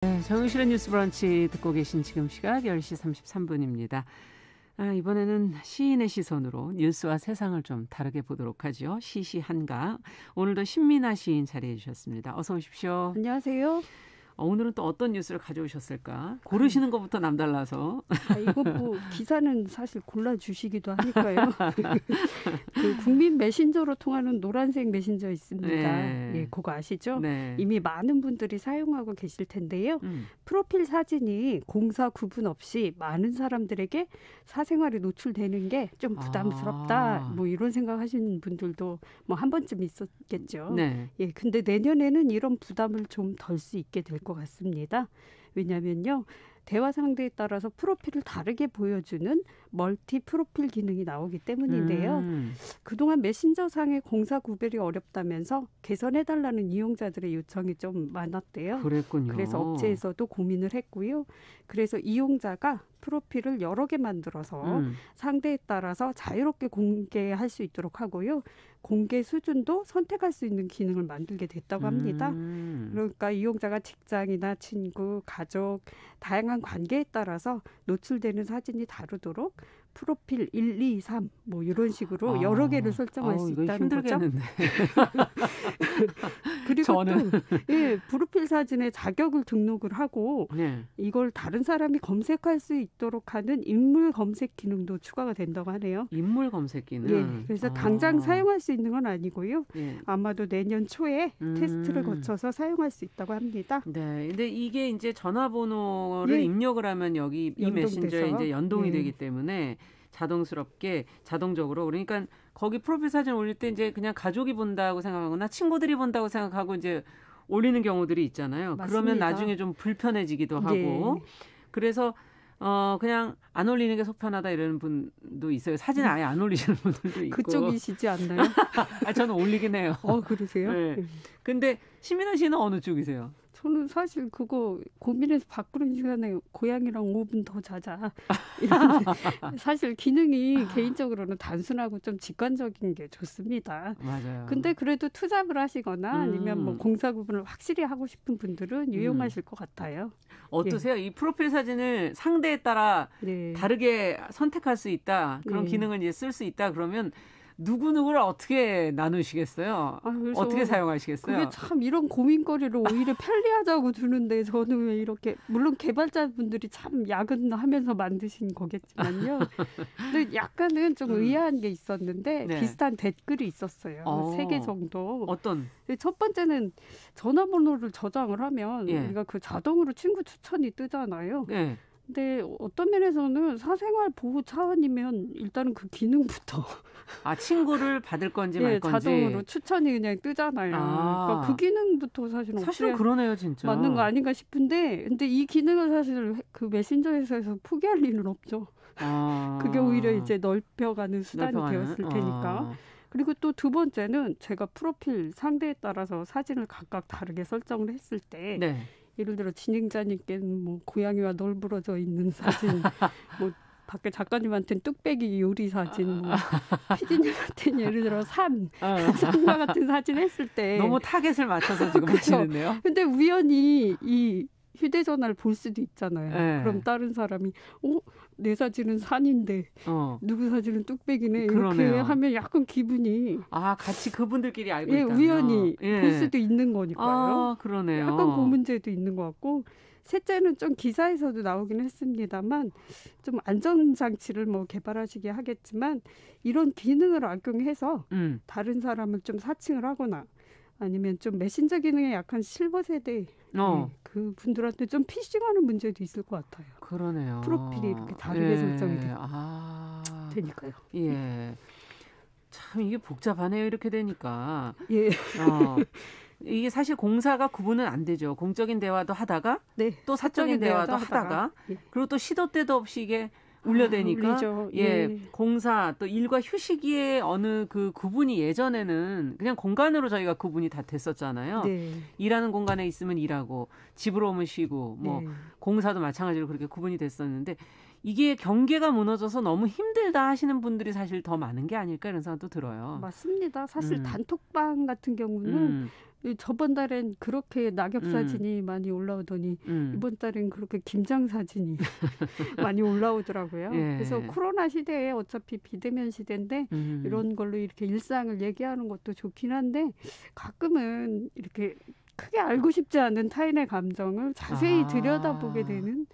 네, 정용실의 뉴스 브런치 듣고 계신 지금 시각 10시 33분입니다. 이번에는 시인의 시선으로 뉴스와 세상을 좀 다르게 보도록 하죠. 시시한가. 오늘도 신민아 시인 자리해 주셨습니다. 어서 오십시오. 안녕하세요. 오늘은 또 어떤 뉴스를 가져오셨을까? 고르시는 것부터 남달라서. 이거 뭐 기사는 사실 골라주시기도 하니까요. 그 국민 메신저로 통하는 노란색 메신저 있습니다. 네. 예, 그거 아시죠? 네. 이미 많은 분들이 사용하고 계실 텐데요. 프로필 사진이 공사 구분 없이 많은 사람들에게 사생활에 노출되는 게 좀 부담스럽다. 뭐 이런 생각하시는 분들도 뭐 한 번쯤 있었겠죠. 네. 예, 근데 내년에는 이런 부담을 좀 덜 수 있게 될 것 같습니다. 왜냐하면요. 대화 상대에 따라서 프로필을 다르게 보여주는 멀티 프로필 기능이 나오기 때문인데요. 그동안 메신저상의 공사 구별이 어렵다면서 개선해달라는 이용자들의 요청이 좀 많았대요. 그랬군요. 그래서 업체에서도 고민을 했고요. 그래서 이용자가 프로필을 여러 개 만들어서 상대에 따라서 자유롭게 공개할 수 있도록 하고요. 공개 수준도 선택할 수 있는 기능을 만들게 됐다고 합니다. 그러니까 이용자가 직장이나 친구, 가족, 다양한 관계에 따라서 노출되는 사진이 다르도록 프로필 1, 2, 3 뭐 이런 식으로 여러 개를 설정할 수 있다는 거죠. 그리고 저는. 또 프로필 사진에 자격을 등록을 하고 이걸 다른 사람이 검색할 수 있도록 하는 인물 검색 기능도 추가가 된다고 하네요. 인물 검색 기능? 예, 그래서 당장 사용할 수 있는 건 아니고요. 아마도 내년 초에 테스트를 거쳐서 사용할 수 있다고 합니다. 네, 근데 이게 이제 전화번호를 입력을 하면 여기 이 메신저에 이제 연동이 되기 때문에 자동적으로 그러니까 거기 프로필 사진 올릴 때 이제 그냥 가족이 본다고 생각하거나 친구들이 본다고 생각하고 이제 올리는 경우들이 있잖아요. 맞습니다. 그러면 나중에 좀 불편해지기도 하고 그래서 그냥 안 올리는 게 속편하다 이러는 분도 있어요. 사진 아예 안 올리시는 분들도 있고. 그쪽이시지 않나요? 저는 올리긴 해요. 그러세요? 네. 근데 신민아 씨는 어느 쪽이세요? 저는 사실 그거 고민해서 바꾸는 시간에 고양이랑 5분 더 자자. 사실 기능이 개인적으로는 단순하고 좀 직관적인 게 좋습니다. 맞아요. 근데 그래도 투잡을 하시거나 아니면 뭐 공사 구분을 확실히 하고 싶은 분들은 유용하실 것 같아요. 어떠세요? 이 프로필 사진을 상대에 따라 다르게 선택할 수 있다. 그런 기능을 이제 쓸 수 있다. 그러면 누구누구를 어떻게 나누시겠어요? 어떻게 사용하시겠어요? 그게 참 이런 고민거리를 오히려 편리하자고 주는데 저는 왜 이렇게 물론 개발자분들이 참 야근하면서 만드신 거겠지만요. 근데 약간은 좀 의아한 게 있었는데 비슷한 댓글이 있었어요. 3개 정도. 어떤? 첫 번째는 전화번호를 저장을 하면 우리가 그 자동으로 친구 추천이 뜨잖아요. 근데 어떤 면에서는 사생활 보호 차원이면 일단은 그 기능부터 친구를 받을 건지 말 건지 자동으로 추천이 그냥 뜨잖아요. 그러니까 그 기능부터 사실은 그러네요, 진짜. 맞는 거 아닌가 싶은데 근데 이 기능을 사실 그 메신저에서 포기할 리는 없죠. 그게 오히려 이제 넓혀가는 수단이 되었을 테니까. 그리고 또 두 번째는 제가 프로필 상대에 따라서 사진을 각각 다르게 설정을 했을 때 예를 들어 진행자님께는 뭐 고양이와 널브러져 있는 사진, 뭐 밖에 작가님한테는 뚝배기 요리 사진, 뭐 PD님한테는 예를 들어 산과 같은 사진 했을 때 너무 타겟을 맞춰서 지금 하시는데요. 근데 우연히 이 휴대전화를 볼 수도 있잖아요. 그럼 다른 사람이 내 사진은 산인데 누구 사진은 뚝배기네. 이렇게 하면 약간 기분이 같이 그분들끼리 알고 있다면 우연히 볼 수도 있는 거니까요. 그러네요. 약간 그 문제도 있는 것 같고 셋째는 좀 기사에서도 나오긴 했습니다만 좀 안전장치를 뭐 개발하시게 하겠지만 이런 기능을 악용해서 다른 사람을 좀 사칭을 하거나 아니면 좀 메신저 기능에 약한 실버 세대 그 분들한테 좀 피싱하는 문제도 있을 것 같아요. 그러네요. 프로필이 이렇게 다르게 설정이 되니까요. 참 이게 복잡하네요. 이렇게 되니까. 이게 사실 공사가 구분은 안 되죠. 공적인 대화도 하다가 또 사적인 대화도 하다가 그리고 또 시도 때도 없이 이게 울려대니까 공사 또 일과 휴식의 어느 그 구분이 예전에는 그냥 공간으로 저희가 구분이 다 됐었잖아요. 일하는 공간에 있으면 일하고 집으로 오면 쉬고 뭐 공사도 마찬가지로 그렇게 구분이 됐었는데 이게 경계가 무너져서 너무 힘들다 하시는 분들이 사실 더 많은 게 아닐까 이런 생각도 들어요. 맞습니다. 사실 단톡방 같은 경우는 저번 달엔 그렇게 낙엽 사진이 많이 올라오더니 이번 달엔 그렇게 김장 사진이 많이 올라오더라고요. 예. 그래서 코로나 시대에 어차피 비대면 시대인데 이런 걸로 이렇게 일상을 얘기하는 것도 좋긴 한데 가끔은 이렇게 크게 알고 싶지 않은 타인의 감정을 자세히 들여다보게 되는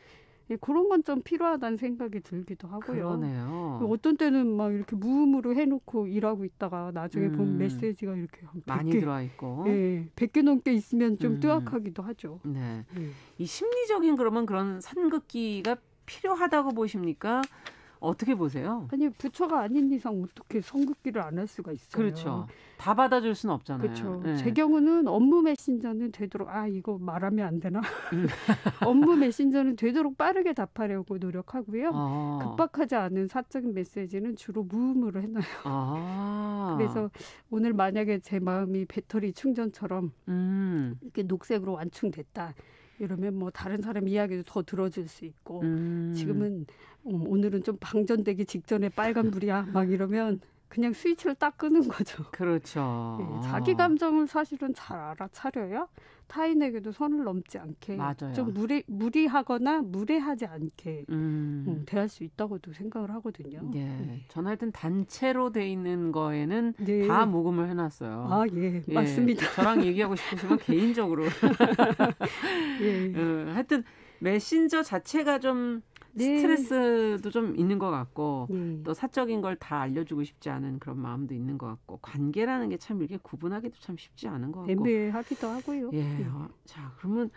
그런 건 좀 필요하다는 생각이 들기도 하고요. 그러네요. 어떤 때는 막 이렇게 무음으로 해놓고 일하고 있다가 나중에 보면 메시지가 이렇게 많이 들어와 있고, 100개 넘게 있으면 좀 뜨악하기도 하죠. 네. 이 심리적인 그러면 그런 선긋기가 필요하다고 보십니까? 어떻게 보세요? 아니 부처가 아닌 이상 어떻게 선긋기를 안 할 수가 있어요. 그렇죠. 다 받아줄 수는 없잖아요. 그렇죠. 네. 제 경우는 업무 메신저는 되도록 이거 말하면 안 되나? 업무 메신저는 되도록 빠르게 답하려고 노력하고요. 급박하지 않은 사적인 메시지는 주로 무음으로 해놔요. 그래서 오늘 만약에 제 마음이 배터리 충전처럼 이렇게 녹색으로 완충됐다. 이러면 뭐 다른 사람 이야기도 더 들어줄 수 있고 지금은 오늘은 좀 방전되기 직전에 빨간불이야 막 이러면 그냥 스위치를 딱 끄는 거죠. 그렇죠. 자기 감정을 사실은 잘 알아차려야 타인에게도 선을 넘지 않게 맞아요. 좀 무리하거나 무례하지 않게 대할 수 있다고도 생각을 하거든요. 저는 하여튼 단체로 돼 있는 거에는 다 모금을 해놨어요. 맞습니다. 저랑 얘기하고 싶으시면 개인적으로. 하여튼 메신저 자체가 좀 스트레스도 좀 있는 것 같고 또 사적인 걸 다 알려주고 싶지 않은 그런 마음도 있는 것 같고 관계라는 게 참 이렇게 구분하기도 참 쉽지 않은 것 같고 애매하기도 하고요. 자 그러면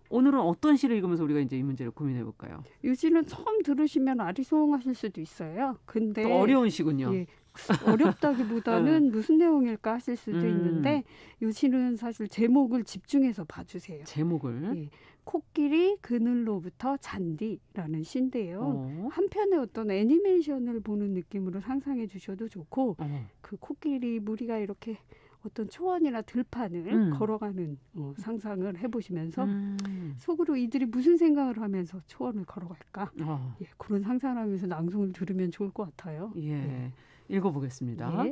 오늘은 어떤 시를 읽으면서 우리가 이제 이 문제를 고민해 볼까요? 이 시는 처음 들으시면 아리송하실 수도 있어요. 근데 또 어려운 시군요. 어렵다기보다는 무슨 내용일까 하실 수도 있는데 이 시는 사실 제목을 집중해서 봐주세요. 제목을? 코끼리 그늘로부터 잔디라는 시인데요. 한편의 어떤 애니메이션을 보는 느낌으로 상상해 주셔도 좋고 그 코끼리 무리가 이렇게 어떤 초원이나 들판을 걸어가는 상상을 해보시면서 속으로 이들이 무슨 생각을 하면서 초원을 걸어갈까? 그런 상상을 하면서 낭송을 들으면 좋을 것 같아요. 읽어보겠습니다.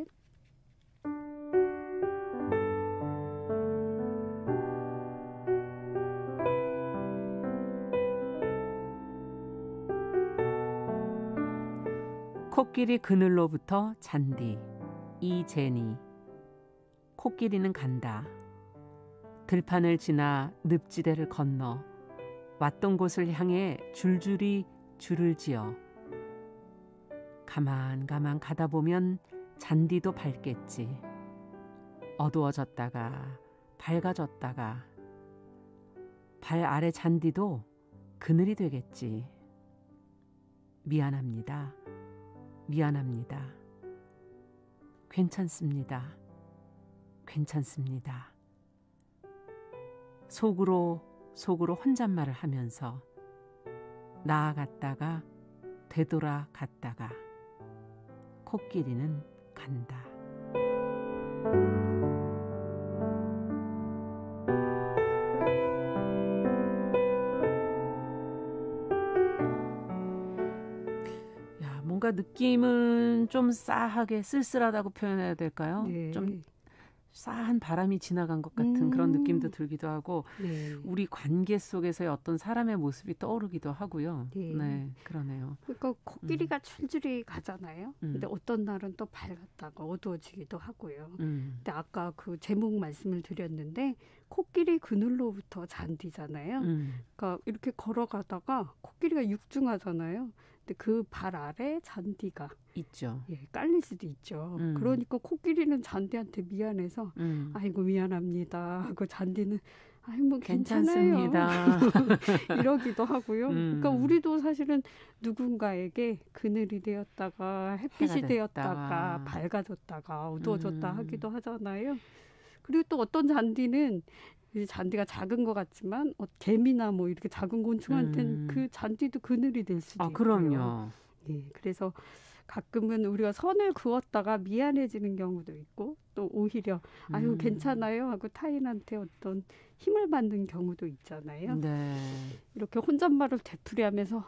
코끼리 그늘로부터 잔디 이제니 코끼리는 간다. 들판을 지나 늪지대를 건너 왔던 곳을 향해 줄줄이 줄을 지어 가만 가다 보면 잔디도 밝겠지. 어두워졌다가 밝아졌다가 발 아래 잔디도 그늘이 되겠지. 미안합니다. 괜찮습니다. 속으로 혼잣말을 하면서 나아갔다가 되돌아갔다가 코끼리는 간다. 뭔가 느낌은 좀 싸하게 쓸쓸하다고 표현해야 될까요? 좀 싸한 바람이 지나간 것 같은 그런 느낌도 들기도 하고 우리 관계 속에서의 어떤 사람의 모습이 떠오르기도 하고요. 그러네요. 그러니까 코끼리가 줄줄이 가잖아요. 근데 어떤 날은 또 밝았다가 어두워지기도 하고요. 근데 아까 그 제목 말씀을 드렸는데 코끼리 그늘로부터 잔디잖아요. 그러니까 이렇게 걸어가다가 코끼리가 육중하잖아요. 근데 그 발 아래 잔디가 있죠. 깔릴 수도 있죠. 그러니까 코끼리는 잔디한테 미안해서 아이고 미안합니다 하고 잔디는 뭐 괜찮습니다. 이러기도 하고요. 그러니까 우리도 사실은 누군가에게 그늘이 되었다가 햇빛이 되었다가 밝아졌다가 어두워졌다 하기도 하잖아요. 그리고 또 어떤 잔디는 잔디가 작은 것 같지만 개미나 뭐 이렇게 작은 곤충한테는 그 잔디도 그늘이 될 수도 있고요. 그럼요. 그래서 가끔은 우리가 선을 그었다가 미안해지는 경우도 있고 또 오히려 아유 괜찮아요 하고 타인한테 어떤 힘을 받는 경우도 있잖아요. 이렇게 혼잣말을 되풀이하면서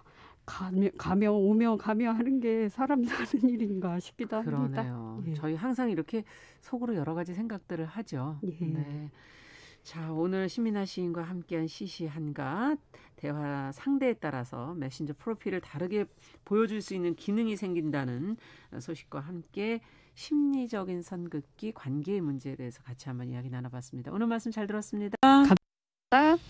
가며 오며 가며 하는 게 사람이 사는 일인가 싶기도 합니다. 그러네요. 예. 저희 항상 이렇게 속으로 여러 가지 생각들을 하죠. 예. 네. 자, 오늘 신민아 시인과 함께한 시시한가 대화 상대에 따라서 메신저 프로필을 다르게 보여줄 수 있는 기능이 생긴다는 소식과 함께 심리적인 선긋기 관계의 문제에 대해서 같이 한번 이야기 나눠봤습니다. 오늘 말씀 잘 들었습니다. 감사합니다.